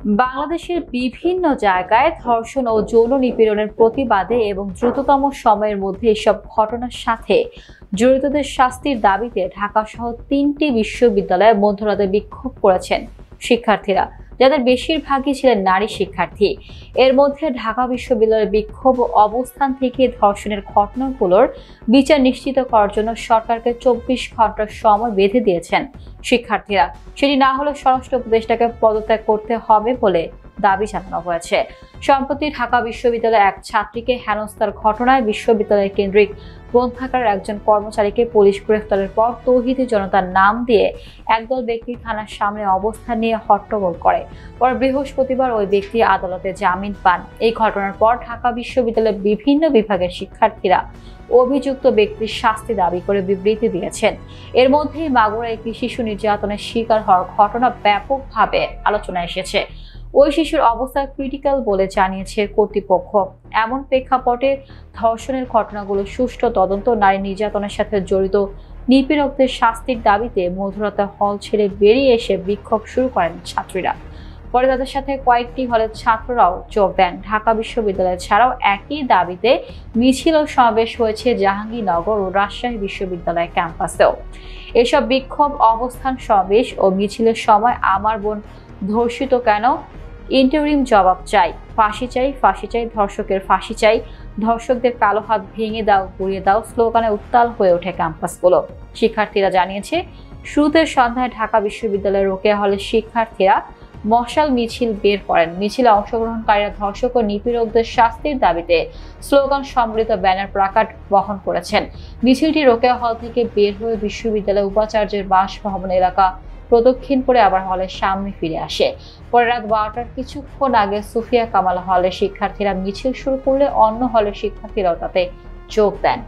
বাংলাদেশের বিভিন্ন জায়গায় ধর্ষণ ও যৌন নিপীড়নের প্রতিবাদে এবং দ্রুততম সময়ের মধ্যে এসব ঘটনার সাথে জড়িতদের শাস্তির দাবিতে ঢাকাসহ 3টি বিশ্ববিদ্যালয়ে মধ্যরাতে বিক্ষোভ করেছেন শিক্ষার্থীরা, যাদের বেশিরভাগই ছিলেন নারী শিক্ষার্থী। এর মধ্যে ঢাকা বিশ্ববিদ্যালয়ের বিক্ষোভ অবস্থান থেকে ধর্ষণের ঘটনাগুলোর বিচার নিশ্চিত করার জন্য সরকারকে 24 ঘন্টার সময় বেঁধে দিয়েছেন শিক্ষার্থীরা। সেটি না হলে স্বরাষ্ট্র উপদেষ্টাকে পদত্যাগ করতে হবে বলে দাবি জানানো হয়েছে। সম্প্রতি ঢাকা বিশ্ববিদ্যালয়ের এক ছাত্রীকে হেনস্থার ঘটনায় বিশ্ববিদ্যালয় কেন্দ্রিক গ্রন্থাগারের একজন কর্মচারীকে পুলিশ গ্রেফতারের পর তৌহিদি জনতার নাম দিয়ে একদল ব্যক্তি থানার সামনে অবস্থান নিয়ে হট্টগোল করে। পরে বৃহস্পতিবার ওই ব্যক্তি আদালতে জামিন পান। এই ঘটনার পর ঢাকা বিশ্ববিদ্যালয়ের বিভিন্ন বিভাগের শিক্ষার্থীরা অভিযুক্ত ব্যক্তির শাস্তি দাবি করে বিবৃতি দিয়েছেন। এর মধ্যেই মাগুরায় একটি শিশু নির্যাতনের শিকার হওয়ার ঘটনা ব্যাপকভাবে আলোচনায় এসেছে। ওই শিশুর অবস্থা ক্রিটিক্যাল বলে জানিয়েছে কর্তৃপক্ষ। এমন প্রেক্ষাপটে ধর্ষণের ঘটনাগুলো সুষ্ঠু তদন্ত, নারী নির্যাতনের সাথে জড়িত নিপীড়কদের শাস্তির দাবিতে মধ্যরাতে হল ছেড়ে বেরিয়ে এসে বিক্ষোভ শুরু করেন ছাত্রীরা। পরে তাদের সাথে কয়েকটি হলের ছাত্ররাও যোগ দেন। ঢাকা বিশ্ববিদ্যালয় ছাড়াও একই দাবিতে মিছিল ও সমাবেশ হয়েছে জাহাঙ্গীরনগর ও রাজশাহী বিশ্ববিদ্যালয় ক্যাম্পাসেও। এসব বিক্ষোভ, অবস্থান, সমাবেশ ও মিছিলের সময় আমার বোন ধর্ষিত কেন, ইন্টারিম জবাব চাই, ফাঁসি চাই, ফাঁসি চাই, ধর্ষকের ফাঁসি চাই, ধর্ষকদের কালো হাত ভেঙে দাও, গুঁড়িয়ে দাও স্লোগানে উত্তাল হয়ে ওঠে ক্যাম্পাসগুলো। শিক্ষার্থীরা জানিয়েছে, শুরুতে সন্ধ্যায় ঢাকা বিশ্ববিদ্যালয়ের রোকেয়া হলের শিক্ষার্থীরা মশাল মিছিল বের করেন। মিছিলে অংশগ্রহণকারীরা ধর্ষক ও নিপীড়কদের শাস্তির দাবিতে স্লোগান সম্বলিত ব্যানার প্লাকার্ড বহন করেছেন। মিছিলটি রোকেয়া হল থেকে বের হয়ে বিশ্ববিদ্যালয় উপাচার্যের বাসভবন এলাকা প্রদক্ষিণ করে আবার হলের সামনে ফিরে আসে। পরে রাত 12টার কিছুক্ষণ আগে সুফিয়া কামাল হলের শিক্ষার্থীরা মিছিল শুরু করলে অন্য হলের শিক্ষার্থীরাও তাতে যোগ দেন।